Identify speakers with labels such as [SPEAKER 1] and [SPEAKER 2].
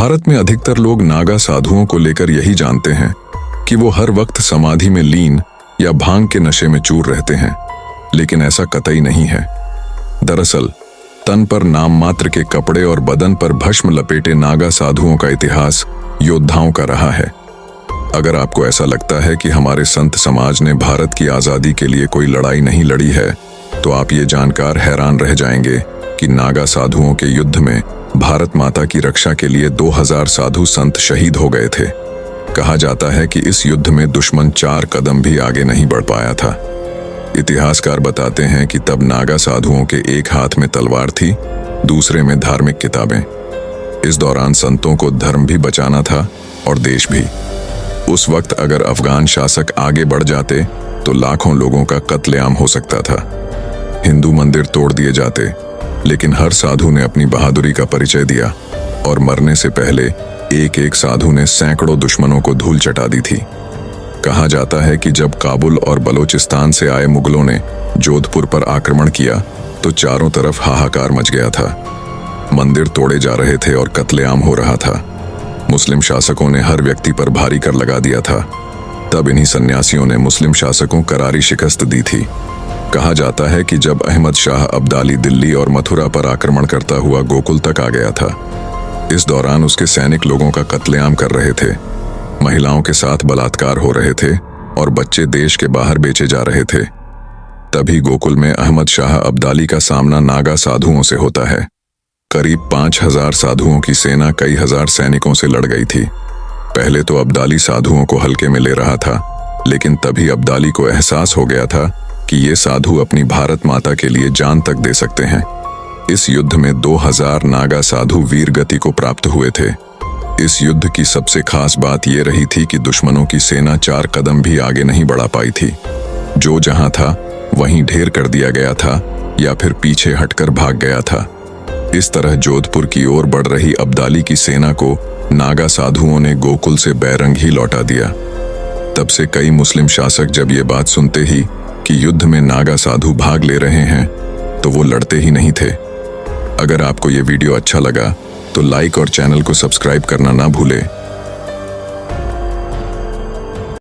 [SPEAKER 1] भारत में अधिकतर लोग नागा साधुओं को लेकर यही जानते हैं कि वो हर वक्त समाधि में लीन या भांग के नशे में चूर रहते हैं, लेकिन ऐसा कतई नहीं है। दरअसल तन पर नाम मात्र के कपड़े और बदन पर भस्म लपेटे नागा साधुओं का इतिहास योद्धाओं का रहा है। अगर आपको ऐसा लगता है कि हमारे संत समाज ने भारत की आज़ादी के लिए कोई लड़ाई नहीं लड़ी है, तो आप ये जानकर हैरान रह जाएंगे कि नागा साधुओं के युद्ध में भारत माता की रक्षा के लिए 2000 साधु संत शहीद हो गए थे। कहा जाता है कि इस युद्ध में दुश्मन 4 कदम भी आगे नहीं बढ़ पाया था। इतिहासकार बताते हैं कि तब नागा साधुओं के एक हाथ में तलवार थी, दूसरे में धार्मिक किताबें। इस दौरान संतों को धर्म भी बचाना था और देश भी। उस वक्त अगर अफगान शासक आगे बढ़ जाते तो लाखों लोगों का कत्लेआम हो सकता था। हिंदू मंदिर तोड़ दिए जाते, लेकिन हर साधु ने अपनी बहादुरी का परिचय दिया और मरने से पहले एक एक साधु ने सैकड़ों दुश्मनों को धूल चटा दी थी। कहा जाता है कि जब काबुल और बलोचिस्तान से आए मुगलों ने जोधपुर पर आक्रमण किया तो चारों तरफ हाहाकार मच गया था। मंदिर तोड़े जा रहे थे और कत्लेआम हो रहा था। मुस्लिम शासकों ने हर व्यक्ति पर भारी कर लगा दिया था। तब इन्हीं सन्यासियों ने मुस्लिम शासकों को करारी शिकस्त दी थी। कहा जाता है कि जब अहमद शाह अब्दाली दिल्ली और मथुरा पर आक्रमण करता हुआ गोकुल तक आ गया था, इस दौरान उसके सैनिक लोगों का कत्लेआम कर रहे थे, महिलाओं के साथ बलात्कार हो रहे थे और बच्चे देश के बाहर बेचे जा रहे थे। तभी गोकुल में अहमद शाह अब्दाली का सामना नागा साधुओं से होता है। करीब 5000 साधुओं की सेना कई हजार सैनिकों से लड़ गई थी। पहले तो अब्दाली साधुओं को हल्के में ले रहा था, लेकिन तभी अब्दाली को एहसास हो गया था कि ये साधु अपनी भारत माता के लिए जान तक दे सकते हैं। इस युद्ध में 2000 नागा साधु वीर गति को प्राप्त हुए थे। इस युद्ध की सबसे खास बात यह रही थी कि दुश्मनों की सेना 4 कदम भी आगे नहीं बढ़ा पाई थी। जो जहां था वहीं ढेर कर दिया गया था या फिर पीछे हटकर भाग गया था। इस तरह जोधपुर की ओर बढ़ रही अब्दाली की सेना को नागा साधुओं ने गोकुल से बैरंग ही लौटा दिया। तब से कई मुस्लिम शासक जब ये बात सुनते ही कि युद्ध में नागा साधु भाग ले रहे हैं तो वो लड़ते ही नहीं थे। अगर आपको ये वीडियो अच्छा लगा तो लाइक और चैनल को सब्सक्राइब करना ना भूले।